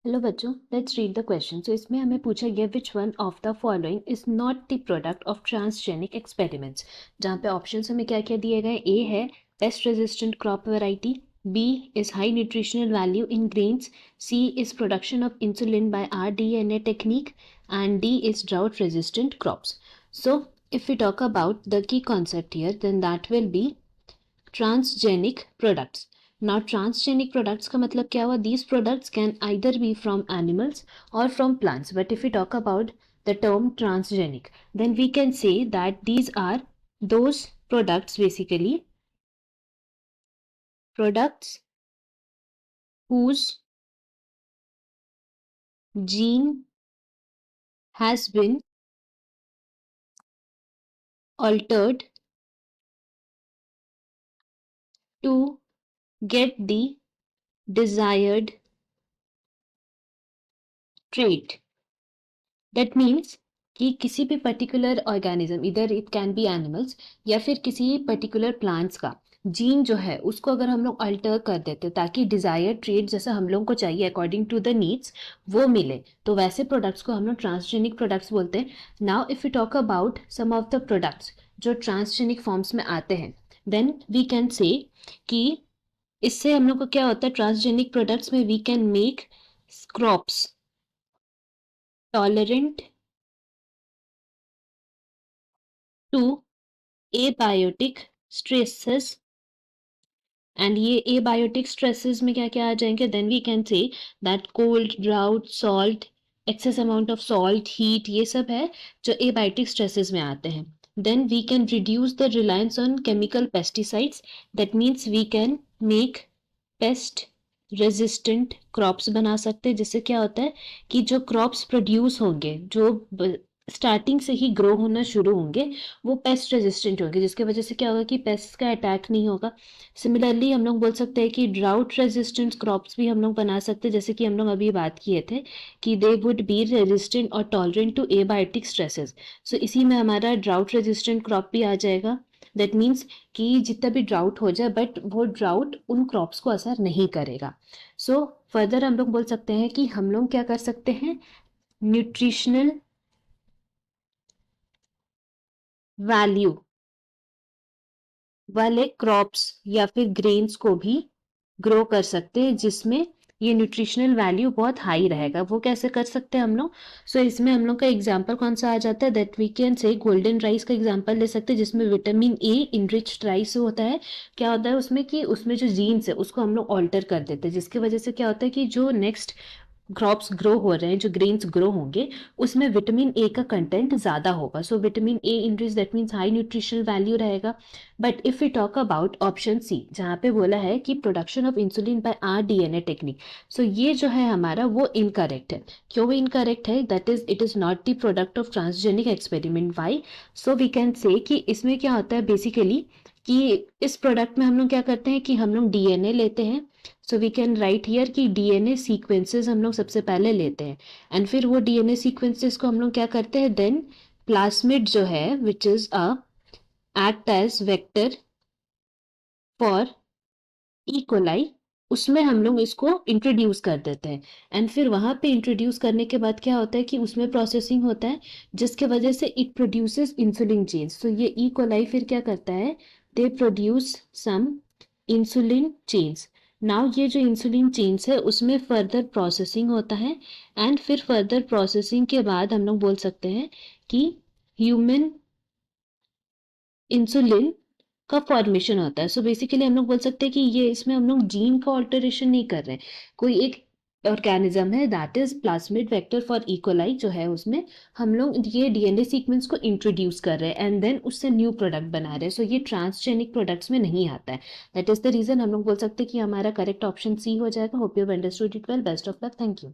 Hello बच्चों, let's read the question. तो इसमें हमें पूछा गया which one of the following is not the product of transgenic experiments. जहाँ पे ऑप्शंस हमें क्या क्या दिए गए, ए है pest resistant crop variety, B is high nutritional value in grains, C is production of insulin by RDNA technique, and D is drought resistant crops. So if we talk about the key concept here, then that will be transgenic products. Now transgenic products का मतलब क्या हुआ? These products can either be from animals or from plants. But if we talk about the term transgenic, then we can say that these are those products, basically products whose gene has been altered to get the desired trait. That means कि किसी भी particular organism, इधर it can be animals या फिर किसी particular plants का gene जो है उसको अगर हम लोग अल्टर कर देते ताकि डिजायर्ड ट्रेट जैसा हम लोग को चाहिए अकॉर्डिंग टू द नीड्स वो मिले, तो वैसे प्रोडक्ट्स को हम लोग ट्रांसजेनिक प्रोडक्ट्स बोलते हैं. Now if you talk about some of the products जो ट्रांसजेनिक फॉर्म्स में आते हैं, देन वी कैन से कि इससे हम लोग को क्या होता है, ट्रांसजेनिक प्रोडक्ट्स में we can make crops tolerant to abiotic stresses. And ये एबायोटिक स्ट्रेसेस में क्या क्या आ जाएंगे, then we can say that cold, drought, salt, excess amount of salt, heat, ये सब है जो एबायोटिक स्ट्रेसेस में आते हैं. Then we can reduce the reliance on chemical pesticides. That means we can make pest resistant crops बना सकते हैं, जिससे क्या होता है कि जो क्रॉप्स प्रोड्यूस होंगे, जो स्टार्टिंग से ही ग्रो होना शुरू होंगे, वो पेस्ट रेजिस्टेंट होंगे, जिसकी वजह से क्या होगा कि पेस्ट का अटैक नहीं होगा. सिमिलरली हम लोग बोल सकते हैं कि ड्राउट रेजिस्टेंट क्रॉप्स भी हम लोग बना सकते हैं, जैसे कि हम लोग अभी बात किए थे कि दे वुड बी रेजिस्टेंट और टॉलरेंट टू एबायोटिक स्ट्रेसेस. सो इसी में हमारा ड्राउट रेजिस्टेंट क्रॉप भी आ जाएगा. दैट मीन्स कि जितना भी ड्राउट हो जाए बट वो ड्राउट उन क्रॉप्स को असर नहीं करेगा. सो फर्दर हम लोग बोल सकते हैं कि हम लोग क्या कर सकते हैं, न्यूट्रिशनल वैल्यू वाले क्रॉप्स या फिर ग्रेन्स को भी ग्रो कर सकते हैं, जिसमें ये न्यूट्रिशनल वैल्यू बहुत हाई रहेगा. वो कैसे कर सकते हैं हम लोग? सो इसमें हम लोग का एग्जांपल कौन सा आ जाता है, that we can say golden rice का एग्जांपल ले सकते हैं, जिसमें विटामिन ए इनरिच्ड राइस होता है. क्या होता है उसमें कि उसमें जो जीन्स है उसको हम लोग ऑल्टर कर देते हैं, जिसकी वजह से क्या होता है कि जो नेक्स्ट क्रॉप्स ग्रो हो रहे हैं, जो ग्रेन्स ग्रो होंगे, उसमें विटामिन ए का कंटेंट ज़्यादा होगा. So vitamin A enrich, that means high nutritional value रहेगा. But if you talk about option C, जहाँ पे बोला है कि production of insulin by RDNA technique, so ये जो है हमारा वो इनकरेक्ट है. क्यों वो इनकरेक्ट है? That is it is not the product of transgenic experiment. Why? So we can say कि इसमें क्या होता है बेसिकली कि इस प्रोडक्ट में हम लोग क्या करते हैं कि हम लोग DNA लेते हैं. So we can write here कि DNA सीक्वेंसेस हम लोग सबसे पहले लेते हैं, एंड फिर वो DNA सीक्वेंसेस को हम लोग क्या करते हैं, देन प्लास्मिड जो है which is a act as vector for E coli, उसमें हम लोग इसको इंट्रोड्यूस कर देते हैं. एंड फिर वहां पे इंट्रोड्यूस करने के बाद क्या होता है कि उसमें प्रोसेसिंग होता है, जिसके वजह से इट प्रोड्यूसेस इंसुलिन जीन्स. तो ये ई कोलाई फिर क्या करता है, they produce some insulin genes. Now ये जो इंसुलिन जीन्स है उसमें फर्दर प्रोसेसिंग होता है, एंड फिर फर्दर प्रोसेसिंग के बाद हम लोग बोल सकते हैं कि ह्यूमन इंसुलिन का फॉर्मेशन होता है. सो बेसिकली हम लोग बोल सकते हैं कि ये इसमें हम लोग जीन का ऑल्टरेशन नहीं कर रहे हैं, कोई एक ऑर्गेनिज्म है that is plasmid vector for E coli जो है, उसमें हम लोग ये DNA सीक्वेंस को इंट्रोड्यूस कर रहे हैं एंड देन उससे न्यू प्रोडक्ट बना रहे हैं. सो ये ट्रांसजेनिक प्रोडक्ट्स में नहीं आता है. दैट इज द रीजन हम लोग बोल सकते हैं कि हमारा करेक्ट ऑप्शन सी हो जाएगा. Hope you have understood it well. Best of luck. Thank you.